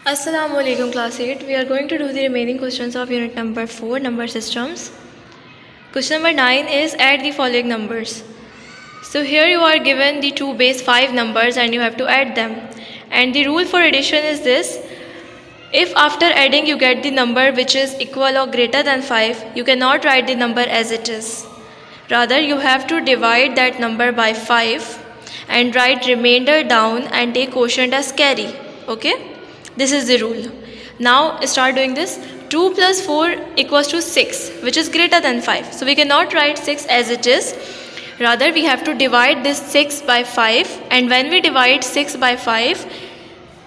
Assalamu alaikum class 8. We are going to do the remaining questions of unit number 4, number systems. Question number 9 is add the following numbers. So here you are given the two base 5 numbers and you have to add them. And the rule for addition is this: if after adding you get the number which is equal or greater than 5, you cannot write the number as it is. Rather, you have to divide that number by 5 and write remainder down and take quotient as carry. Okay? This is the rule. Now start doing this. 2 plus 4 equals to 6, which is greater than 5. So we cannot write 6 as it is. Rather, we have to divide this 6 by 5, and when we divide 6 by 5,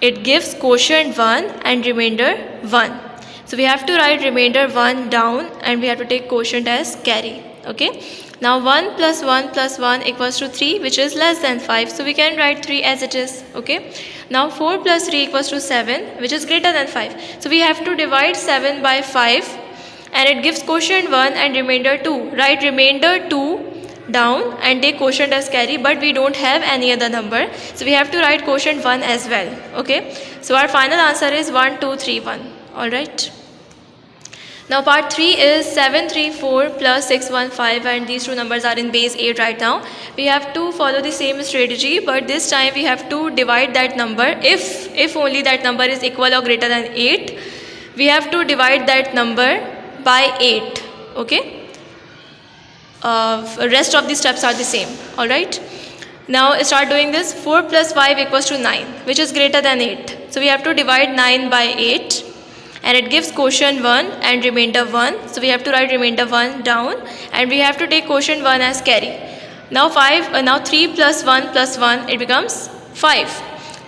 it gives quotient 1 and remainder 1. So we have to write remainder 1 down and we have to take quotient as carry. Okay. Now 1 plus 1 equals to 3, which is less than 5. So we can write 3 as it is. Okay. Now 4 plus 3 equals to 7, which is greater than 5. So we have to divide 7 by 5 and it gives quotient 1 and remainder 2. Write remainder 2 down and take quotient as carry, but we don't have any other number. So we have to write quotient 1 as well. Okay. So our final answer is 1, 2, 3, 1. Alright. Now part 3 is 7, 3, 4 plus 6, 1, 5, and these two numbers are in base 8 right now. We have to follow the same strategy, but this time we have to divide that number. If only that number is equal or greater than 8, we have to divide that number by 8. Okay. Rest of the steps are the same. Alright. Now start doing this. 4 plus 5 equals to 9, which is greater than 8. So we have to divide 9 by 8. And it gives quotient 1 and remainder 1. So we have to write remainder 1 down and we have to take quotient 1 as carry. Now 3 plus 1, it becomes 5,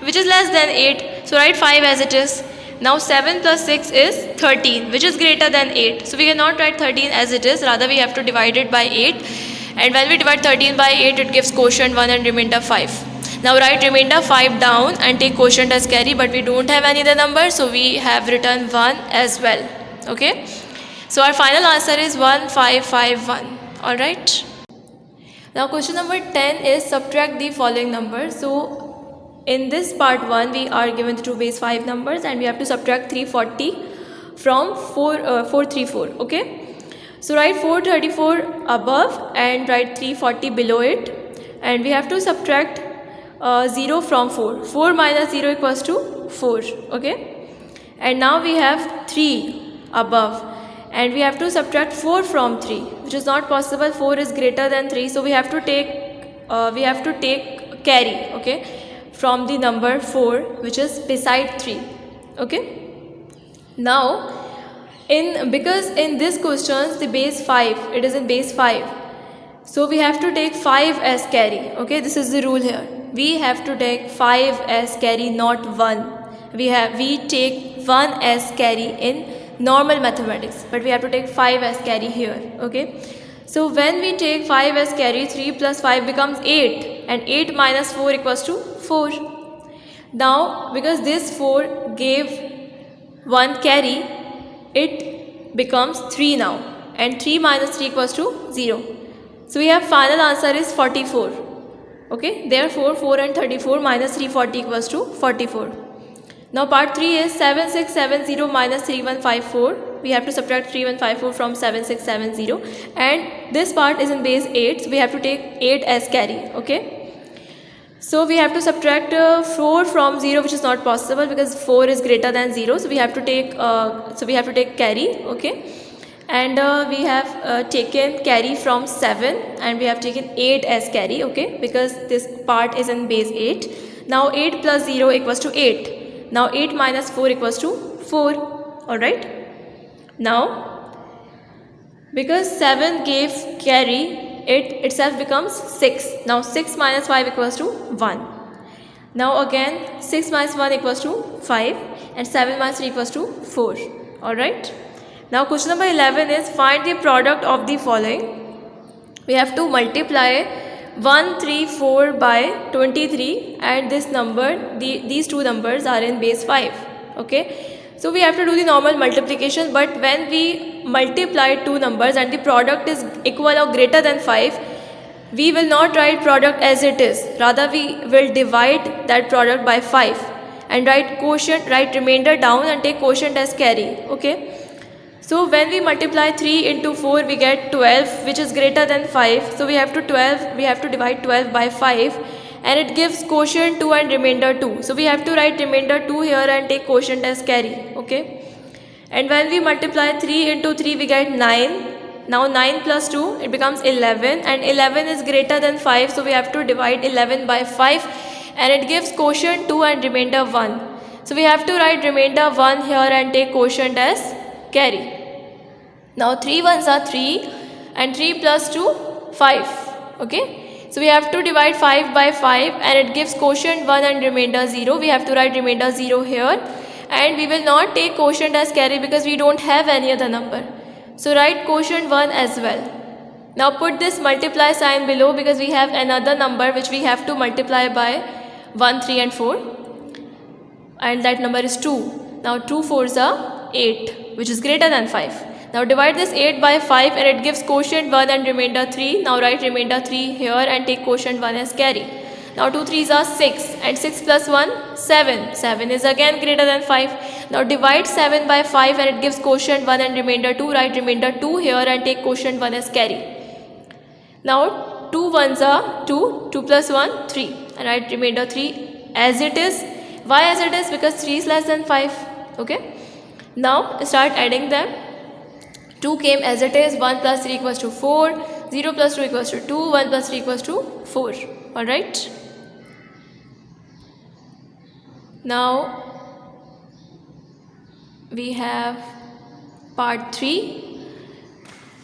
which is less than 8. So write 5 as it is. Now 7 plus 6 is 13, which is greater than 8. So we cannot write 13 as it is. Rather, we have to divide it by 8. And when we divide 13 by 8, it gives quotient 1 and remainder 5. Now write remainder 5 down and take quotient as carry, but we don't have any other number, so we have written 1 as well. Okay. So our final answer is 1, 5, 5, 1. Alright. Now question number 10 is subtract the following numbers. So in this part 1, we are given the two base 5 numbers and we have to subtract 340 from 434. Okay. So write 434 above and write 340 below it, and we have to subtract 0 from 4. 4 minus 0 equals to 4. Okay. And now we have 3 above and we have to subtract 4 from 3, which is not possible. 4 is greater than 3. So we have to take carry. Okay. From the number 4, which is beside 3. Okay. Now because in this questions the base 5, it is in base 5. So we have to take 5 as carry. Okay. This is the rule here. We have to take 5 as carry, not 1. We take 1 as carry in normal mathematics, but we have to take 5 as carry here. Okay. So when we take 5 as carry, 3 plus 5 becomes 8, and 8 minus 4 equals to 4. Now because this 4 gave 1 carry, it becomes 3 now, and 3 minus 3 equals to 0. So we have final answer is 44. Okay, therefore 4 and 34 minus 340 equals to 44. Now part 3 is 7670 minus 3154. We have to subtract 3154 from 7670, and this part is in base 8. So we have to take 8 as carry. Okay. So we have to subtract 4 from 0, which is not possible because 4 is greater than 0. So we have to take carry. Okay. And we have taken carry from 7 and we have taken 8 as carry. Okay, because this part is in base 8. Now 8 plus 0 equals to 8. Now 8 minus 4 equals to 4. Alright. Now because 7 gave carry, it itself becomes 6. Now 6 minus 5 equals to 1. Now again 6 minus 1 equals to 5 and 7 minus 3 equals to 4. Alright. Now question number 11 is find the product of the following. We have to multiply 134 by 23, and this number, these two numbers are in base 5. Okay. So we have to do the normal multiplication, but when we multiply two numbers and the product is equal or greater than 5, we will not write product as it is. Rather, we will divide that product by 5 and write quotient, write remainder down and take quotient as carry. Okay, so when we multiply 3 into 4 we get 12, which is greater than 5. So we have to divide 12 by 5, and it gives quotient 2 and remainder 2. So we have to write remainder 2 here and take quotient as carry. Okay, and when we multiply 3 into 3 we get 9. Now 9 plus 2, it becomes 11, and 11 is greater than 5, so we have to divide 11 by 5, and it gives quotient 2 and remainder 1. So we have to write remainder 1 here and take quotient as carry. Now 3 ones are 3, and 3 plus 2, 5. Okay, so we have to divide 5 by 5, and it gives quotient 1 and remainder 0. We have to write remainder 0 here, and we will not take quotient as carry because we don't have any other number. So write quotient 1 as well. Now put this multiply sign below because we have another number which we have to multiply by 1, 3 and 4, and that number is 2. Now 2 4s are 8, which is greater than 5. Now divide this 8 by 5, and it gives quotient 1 and remainder 3. Now write remainder 3 here and take quotient 1 as carry. Now 2 3s are 6, and 6 plus 1, 7. 7 is again greater than 5. Now divide 7 by 5, and it gives quotient 1 and remainder 2. Write remainder 2 here and take quotient 1 as carry. Now 2 ones are 2, 2 plus 1, 3, and write remainder 3 as it is. Why as it is? Because 3 is less than 5. Okay, now start adding them. 2 came as it is, 1 plus 3 equals to 4, 0 plus 2 equals to 2, 1 plus 3 equals to 4. Alright. Now we have part 3.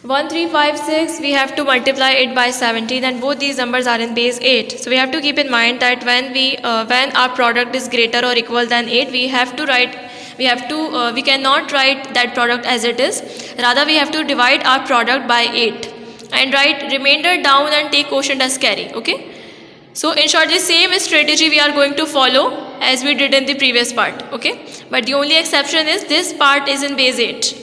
1 3 5 6, we have to multiply it by 17, and both these numbers are in base 8. So we have to keep in mind that when our product is greater or equal than 8, we cannot write that product as it is. Rather, we have to divide our product by 8 and write remainder down and take quotient as carry. Okay, so in short, the same strategy we are going to follow as we did in the previous part. Okay, but the only exception is this part is in base 8.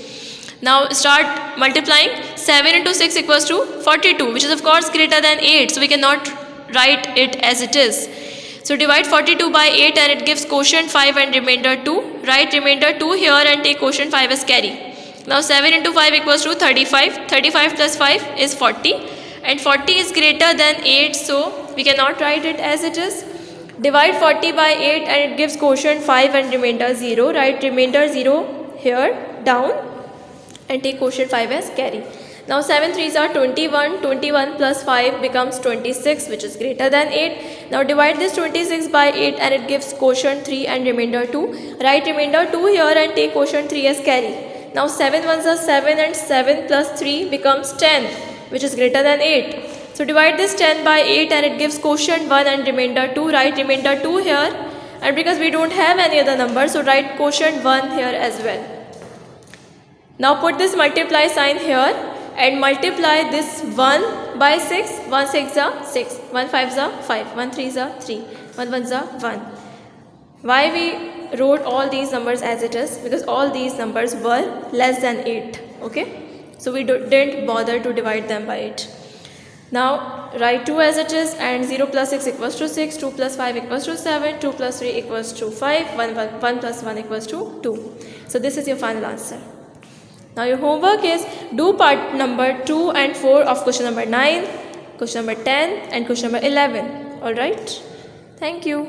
Now start multiplying. 7 into 6 equals to 42, which is of course greater than 8, so we cannot write it as it is. So divide 42 by 8, and it gives quotient 5 and remainder 2. Write remainder 2 here and take quotient 5 as carry. Now 7 into 5 equals to 35. 35 plus 5 is 40, and 40 is greater than 8, so we cannot write it as it is. Divide 40 by 8, and it gives quotient 5 and remainder 0. Write remainder 0 here down and take quotient 5 as carry. Now 7 3s are 21. 21 plus 5 becomes 26, which is greater than 8. Now divide this 26 by 8, and it gives quotient 3 and remainder 2. Write remainder 2 here and take quotient 3 as carry. Now 7 ones are 7, and 7 plus 3 becomes 10, which is greater than 8. So divide this 10 by 8, and it gives quotient 1 and remainder 2. Write remainder 2 here, and because we don't have any other number, so write quotient 1 here as well. Now put this multiply sign here and multiply this 1 by 6. 1 6 are 6, 1 5 are 5, 1 3 are 3, 1 1 are 1. Why we wrote all these numbers as it is? Because all these numbers were less than 8. Okay, so we didn't bother to divide them by 8. Now write 2 as it is, and 0 plus 6 equals to 6, 2 plus 5 equals to 7, 2 plus 3 equals to 5, 1 plus 1 equals to 2. So this is your final answer. Now your homework is do part number 2 and 4 of question number 9, question number 10 and question number 11. Alright, thank you.